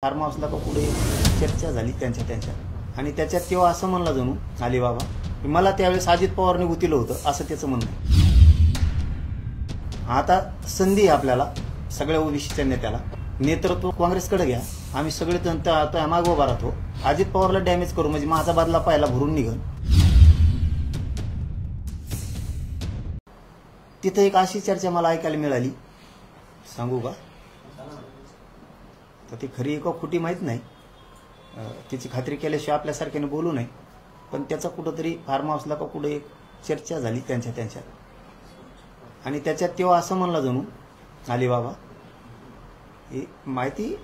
Form हाऊसला का पुढे चर्चा झाली त्यांच्या आणि त्याच्यात तेव्हा असं म्हणलं जणू अलीबाबा की मला त्यावेळेस अजित पवारने गुतीलं होतं असं त्याचं म्हणणं आहे. आता संधी आहे आपल्याला सगळ्या ओबीसीच्या नेत्याला नेतृत्व काँग्रेसकडे घ्या. आम्ही सगळे आता मागं उभा राहतो. अजित पवारला डॅमेज करू म्हणजे माझा बदला पाहायला भरून निघन. तिथे एक अशी चर्चा मला ऐकायला मिळाली, सांगू का? तर ती खरी का खोटी माहीत नाही, तिची खात्री केल्याशिवाय आपल्यासारख्याने बोलू नये. पण त्याचा कुठंतरी फार्म हाऊसला का कुठे एक चर्चा झाली त्यांच्या आणि त्याच्यात तेव्हा असं म्हणलं जणू अलीबाबा ही माहिती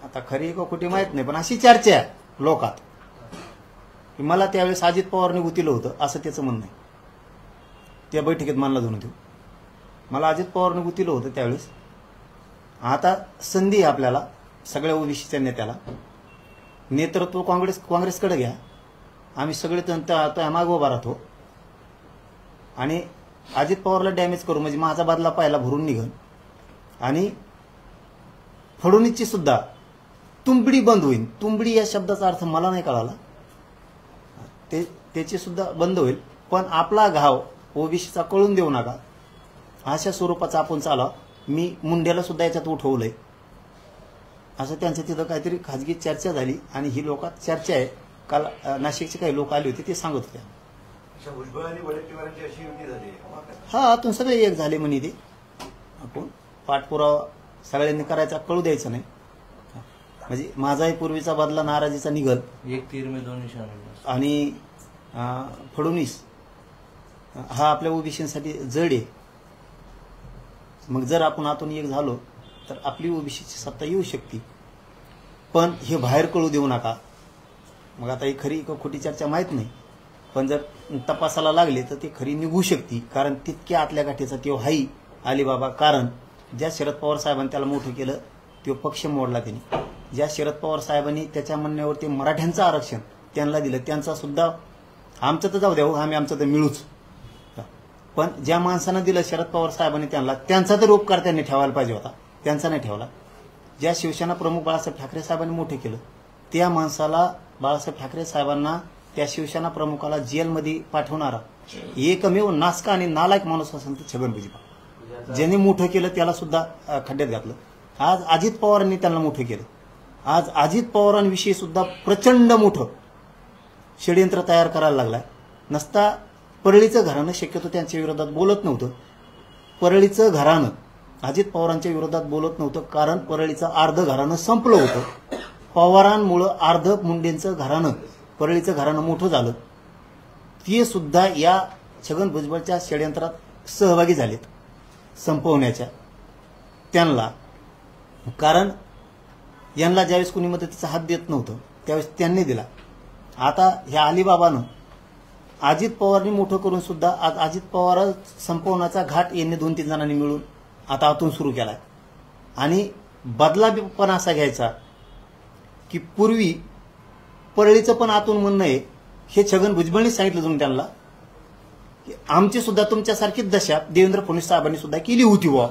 आता खरी का खोटी माहीत नाही, पण अशी चर्चा आहे लोकात की मला त्यावेळेस अजित पवारने गुतीलं होतं असं त्याचं म्हणणं आहे. त्या बैठकीत मानला जणू तो मला अजित पवारने गुतीलं होतं त्यावेळेस. आता संधी आहे आपल्याला सगळ्या ओबीसीच्या नेत्याला नेतृत्व काँग्रेसकडे घ्या. आम्ही सगळे आता मागं उभा राहतो आणि अजित पवारला डॅमेज करू म्हणजे माझा बदला पाहायला भरून निघन. आणि फडणवीसची सुद्धा तुंबडी बंद होईल. तुंबडी या शब्दाचा अर्थ मला नाही कळाला, त्याची सुद्धा बंद होईल. पण आपला घाव ओबीसीचा कळून देऊ नका अशा स्वरूपाचा आपण चाला. मी मुंड्याला सुद्धा याच्यात उठवलंय असं त्यांचं तिथं काहीतरी खाजगी चर्चा झाली आणि ही लोकात चर्चा आहे. काल नाशिकचे काही लोक आले होते ते सांगत होते हा आतून सगळे एक झाले म्हणे ते. आपण पाठपुरावा सगळ्यांनी करायचा, कळू द्यायचं नाही. म्हणजे माझाही पूर्वीचा बदला नाराजीचा निघल. एक तीर में दोन निशाण. आणि फडणवीस हा आपल्या ओबीसीसाठी जड आहे. मग जर आपण आतून एक झालो तर आपली ओबीसीची सत्ता येऊ शकते. पण हे बाहेर कळू देऊ नका. मग आता ही खरी का खोटी चर्चा माहीत नाही, पण जर तपासाला लागले तर ती खरी निघू शकते. कारण तितक्या आतल्या गाठीचा तो हाई अलीबाबा. कारण ज्या शरद पवार साहेबांनी त्याला मोठं केलं तो पक्ष मोडला त्यांनी. ज्या शरद पवार साहेबांनी त्याच्या म्हणण्यावरती मराठ्यांचं आरक्षण त्यांना दिलं, त्यांचा सुद्धा आमचं तर जाऊ द्या, आम्ही आमचं तर मिळूच. पण ज्या माणसानं दिलं शरद पवार साहेबांनी त्यांचा तर उपकार त्यांनी ठेवायला पाहिजे होता, त्यांचा नाही ठेवला. ज्या शिवसेना प्रमुख बाळासाहेब ठाकरे साहेबांनी मोठे केलं त्या माणसाला बाळासाहेब ठाकरे साहेबांना त्या शिवसेना प्रमुखाला जेलमध्ये पाठवणारा एकमेव नासका आणि नालायक माणूस असेल तर छगन भुजबळ. ज्यांनी मोठं केलं त्याला सुद्धा खड्ड्यात घातलं. आज अजित पवारांनी त्यांना मोठं केलं. आज अजित पवारांविषयी सुद्धा प्रचंड मोठं षडयंत्र तयार करायला लागलाय. नसता परळीचं घराणं शक्यतो त्यांच्या विरोधात बोलत नव्हतं. परळीचं घराणं अजित पवारांच्या विरोधात बोलत नव्हतं कारण परळीचं अर्ध घराणं संपलं होतं. पवारांमुळं अर्ध मुंडेंचं घराणं परळीचं घराणं मोठं झालं. ते सुद्धा या छगन भुजबळच्या षडयंत्रात सहभागी झालेत संपवण्याच्या त्यांना. कारण यांना ज्यावेळेस कुणी मदतीचा हात देत नव्हतं त्यावेळेस त्यांनी दिला. आता ह्या अलीबाबानं अजित पवारनी मोठं करून सुद्धा आज अजित पवार संपवण्याचा घाट यांनी 2-3 जणांनी मिळून आता आतून सुरू केलाय. आणि बदला पण असा घ्यायचा की पूर्वी परळीचं पण आतून म्हणणं आहे हे छगन भुजबळनी सांगितलं तुम्ही त्यांना की आमची सुद्धा तुमच्यासारखीच दशा देवेंद्र फडणवीस साहेबांनी सुद्धा केली होती व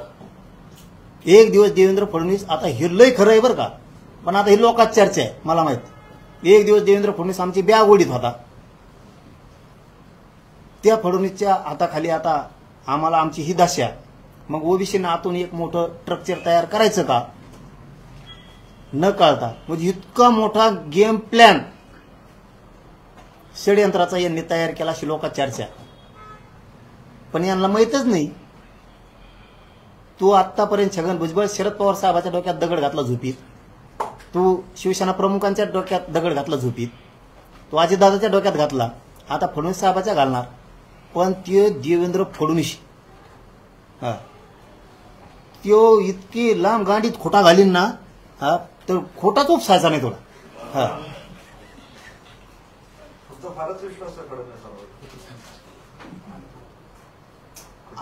एक दिवस देवेंद्र फडणवीस. आता हे लय खरं आहे बरं का, पण आता ही लोकात चर्चा आहे मला माहित. एक दिवस देवेंद्र फडणवीस आमची बॅग ओढीत होता. त्या फडणवीसच्या हाताखाली आता आम्हाला आमची ही दशा. मग ओबीसीनं आतून एक मोठं स्ट्रक्चर तयार करायचं का न कळता. म्हणजे इतका मोठा गेम प्लॅन षडयंत्राचा यांनी तयार केला अशी लोकात चर्चा. पण यांना माहीतच नाही. तू आतापर्यंत छगन भुजबळ शरद पवार साहेबाच्या डोक्यात दगड घातला झोपीत, तू शिवसेना प्रमुखांच्या डोक्यात दगड घातला झोपीत, तू अजितदादाच्या डोक्यात घातला, आता फडणवीस साहेबाच्या घालणार. पण ते देवेंद्र फडणवीस हा त्यो इतकी लांब गाडीत खोटा घालीन ना हा तर खोटाच उपसायचा नाही थोडा. हा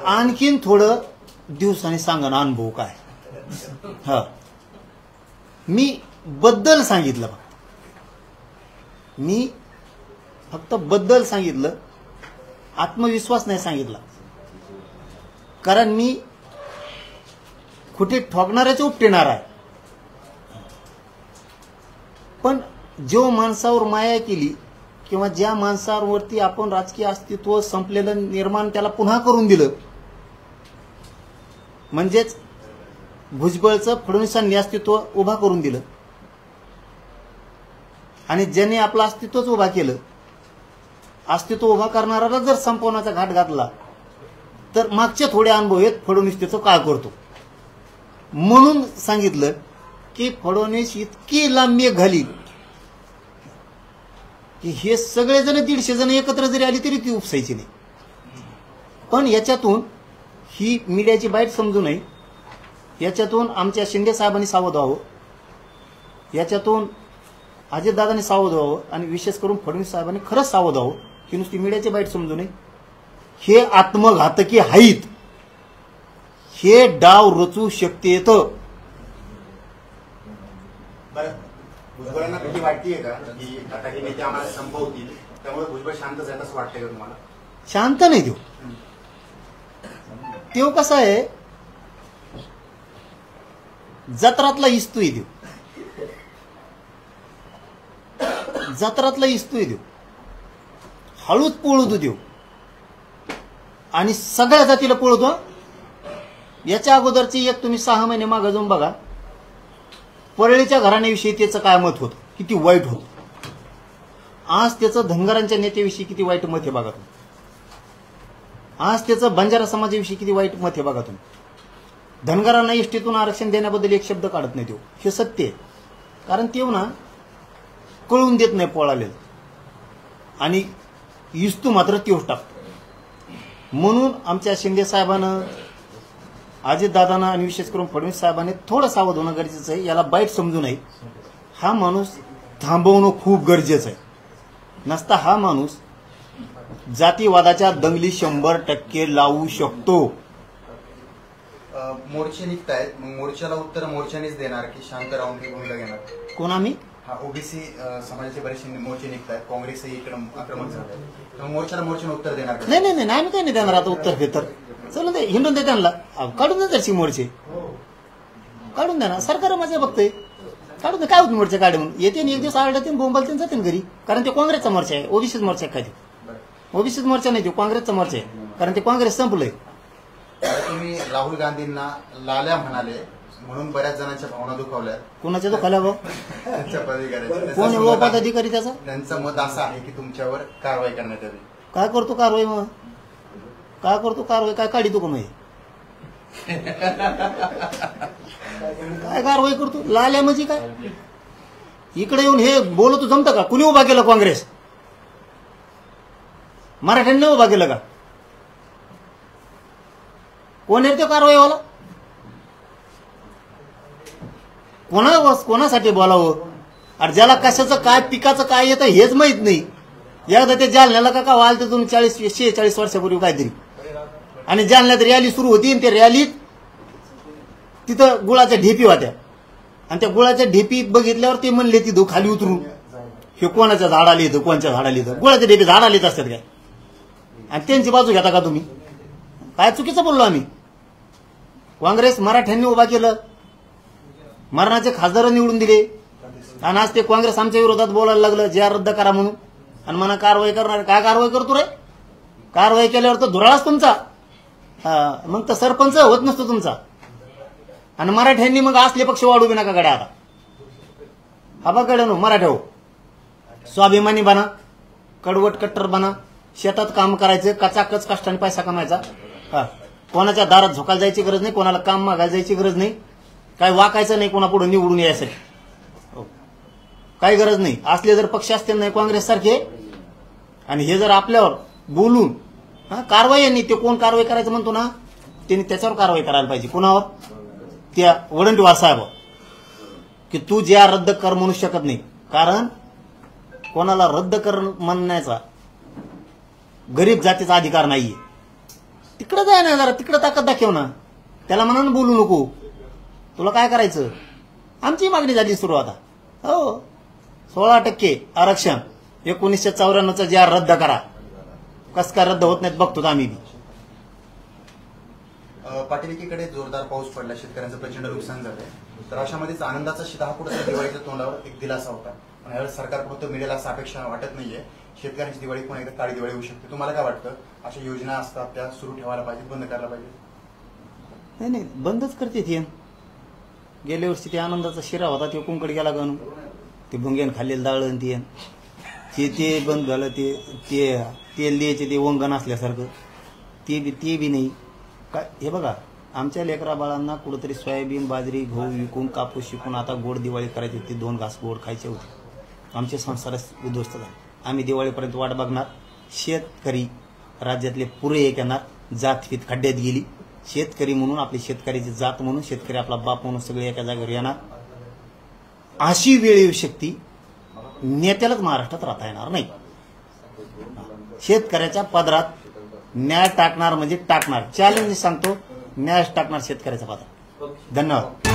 आणखीन थोडं दिवसांनी सांगा ना अनुभव काय. हा मी बद्दल सांगितलं, मी फक्त बद्दल सांगितलं, आत्मविश्वास नाही सांगितला. कारण मी कुठे ठोकणाऱ्याचे उपटेणार आहे. पण जो माणसावर माया केली किंवा ज्या माणसावरती आपण राजकीय अस्तित्व संपलेलं निर्माण त्याला पुन्हा करून दिलं, म्हणजेच भुजबळचं फडणवीसांनी अस्तित्व उभा करून दिलं आणि ज्याने आपलं अस्तित्वच उभा केलं, अस्तित्व उभा करणाऱ्याला जर संपवण्याचा घाट घातला तर मागचे थोडे अनुभव आहेत फडणवीस त्याचं काय करतो. म्हणून सांगितलं की फडणवीस इतकी लांबी घाली की हे सगळेजण 150 जण एकत्र जरी आली तरी ती उपसायची नाही. पण याच्यातून ही मीडियाची बाईट समजू नये, याच्यातून आमच्या शिंदे साहेबांनी सावध व्हावं, याच्यातून अजितदादांनी सावध व्हावं आणि विशेष करून फडणवीस साहेबांनी खरंच सावध व्हावं की नुसती मीडियाची बाईट समजू नये. हे आत्मघातकी आहेत, हे डाव रचू शकतेत. भुजबळांना भीती वाटतेय का की आता हे नेते आम्हाला संपवतील, त्यामुळे भुजबळ शांत जाईल असं वाटतंय का तुम्हाला? शांत नाही देऊ. तेव कसा आहे, जत्रातला इस्तूय देऊ, जत्रातला इस्तूय देऊ, हळूच पळू देऊ आणि सगळ्या जातीला पळतो. याच्या अगोदरची एक तुम्ही 6 महिने मागे जाऊन बघा, परळीच्या घराण्याविषयी त्याचं काय मत होतं, किती वाईट होतं. आज त्याचं धनगरांच्या नेत्याविषयी किती वाईट मत आहे बघा तुम्ही. आज त्याचं बंजारा समाजाविषयी किती वाईट मत आहे बघा तुम्ही. धनगरांना एसटीतून आरक्षण देण्याबद्दल एक शब्द काढत नाही तो, हे सत्य आहे. कारण ते ना कळून देत नाही पळालेलं आणि इस्तू मात्र तेवढ टाकतो. म्हणून आमच्या शिंदे साहेबांना, अजितदादांना आणि विशेष करून फडणवीस साहेबांनी थोडं सावध होणं गरजेचं आहे. याला बाईट समजू नये. हा माणूस थांबवणं खूप गरजेचं आहे. नसता हा माणूस जातीवादाच्या दंगली 100% लावू शकतो. मोर्चे निघतायत, मग मोर्चाला उत्तर मोर्चानेच देणार की शांत राहून ती भूमिका घेणार? कोण आम्ही? हा ओबीसी समाजाचे बरेचसे मोर्चे निघतायत, काँग्रेसही इकडे आक्रमक झालंय, तर मोर्चाला मोर्चाने उत्तर देणार? नाही नाही नाही, आम्ही काही नाही देणार आता उत्तर. हे तर चला दे, हिंडून दे त्यांना, काढून दे तशी मोर्चे, काढून द्या ना. सरकार माझ्या बघतंय, काढून दे. काय होत मोर्चे काढून येते एक दिवस आढळते बोंबालते जाते घरी. कारण ते काँग्रेसचा मोर्चा आहे, ओबीसीच मोर्चा आहे. काय ओबीसीच मोर्चा नाही, तो काँग्रेसचा मोर्चा आहे. कारण ते काँग्रेस संपलंय. तुम्ही राहुल गांधींना लाल्या म्हणाले म्हणून बऱ्याच जणांच्या भावना दुखावल्या. कोणाच्या दुखावल्या भाऊ? त्यांच्या पदाधिकाऱ्यांच्या. कोण पदाधिकारी त्याचा? त्यांचं मत असं आहे की तुमच्यावर कारवाई करण्यात यावी. काय करतो कारवाई? मग काय करतो कारवाई? काय काढी तू कमाई? काय कारवाई करतो? लाल्या म्हणजे काय? इकडे येऊन हे बोलतो जमतं का? कुणी उभा केलं? काँग्रेस, मराठ्यांनी उभा केलं का? कोण आहे ते कारवाईवाला? कोणासाठी बोलावं? अरे ज्याला कशाचं काय पिकाचं काय येतं हेच माहित नाही. एकदा ते जालन्याला का वाल ते तुम्ही 46 वर्षापूर्वी काहीतरी, आणि जालन्यात रॅली सुरू होती आणि त्या रॅलीत तिथं गुळाच्या ढेपी होत्या आणि त्या गुळाच्या ढेपी बघितल्यावर ते म्हणले तिथं खाली उतरून हे कोणाच्या झाडाला येतं, कोणच्या झाडाला येतं. गुळाच्या ढेपी झाडाला येत असतात काय? आणि त्यांची बाजू घेता का तुम्ही? काय चुकीचं बोललो आम्ही? काँग्रेस मराठ्यांनी उभा केलं, मरणाचे खासदार निवडून दिले आणि आज ते काँग्रेस आमच्या विरोधात बोलायला लागलं जे रद्द करा म्हणून आणि म्हणा कारवाई करणार. काय कारवाई करतो रे? कारवाई केल्यावर तर धुराळाच तुमचा, मग तर सरपंच होत नसतो तुमचा. आणि मराठ्यांनी मग असले पक्ष वाढू बी नका गड्या. आता हा बा गड्या, मराठा हो, स्वाभिमानी बना, कडवट कट्टर बना, शेतात काम करायचं, कचाकच कष्टाने पैसा कमायचा. कोणाच्या दारात झोकायला जायची गरज नाही, कोणाला काम मागायला जायची गरज नाही, काय वाकायचं नाही कोणा पुढे निवडून यायसाठी, काही गरज नाही. असले जर पक्ष असतील नाही काँग्रेस सारखे आणि हे जर आपल्यावर बोलून कारवाई यांनी, ते कोण कारवाई करायचं म्हणतो ना, त्यांनी त्याच्यावर कारवाई करायला पाहिजे. कोणावर? त्या वडंटीवार साहेब, की तू ज्या रद्द कर म्हणू शकत नाही. कारण कोणाला रद्द कर म्हणण्याचा गरीब जातीचा अधिकार नाहीये. तिकडे जाय ना जरा, तिकडे ताकद दाखव ना. त्याला मनानं बोलू नको. तुला काय करायचं? आमची मागणी झाली सुरू आता. हो, 16% आरक्षण 1994चा जे रद्द करा. कस काय रद्द होत नाहीत बघतो आम्ही बी. पाटील एकीकडे जोरदार पाऊस पडला, शेतकऱ्यांचं प्रचंड नुकसान झालंय, तर अशामध्येच आनंदाचा शिधा कुठे दिवाळीच्या तोंडावर एक दिलासा होता, पण यावेळेस सरकारकडून तो मिळेल असं अपेक्षा वाटत नाहीये. शेतकऱ्यांची दिवाळी पुन्हा एकदा काळी दिवाळी होऊ शकते. तुम्हाला काय वाटतं? अशा योजना असतात त्या सुरू ठेवायला पाहिजे, बंद करायला पाहिजे? नाही बंदच करते ती. गेल्या वर्षी ते आनंदाचा शिरा होता, ते कुंकड गेला गणू, ते भुंग्यान खाल्लेलं दाळण ते बंद झालं. ते तेल द्यायचे ते वंगण असल्यासारखं ते बी नाही. काय हे बघा, आमच्या लेकरा बाळांना कुठंतरी सोयाबीन, बाजरी, गहू विकून, कापूस शिकून आता गोड दिवाळी करायची होती, 2 घास गोड खायचे होते. आमचे संसार उद्ध्वस्त झाले. आम्ही दिवाळीपर्यंत वाट बघणार. शेतकरी राज्यातले पुरे एक येणार, जातफीत खड्ड्यात गेली. शेतकरी म्हणून, आपली शेतकऱ्याची जात म्हणून, शेतकरी आपला बाप म्हणून सगळे एका जागेवर येणार. अशी वेळ येऊ शकते, नेत्यालाच महाराष्ट्रात राहता येणार नाही. शेतकऱ्याच्या पदरात न्याय टाकणार म्हणजे टाकणार. चॅलेंज सांगतो, न्याय टाकणार शेतकऱ्याच्या पदरात. धन्यवाद.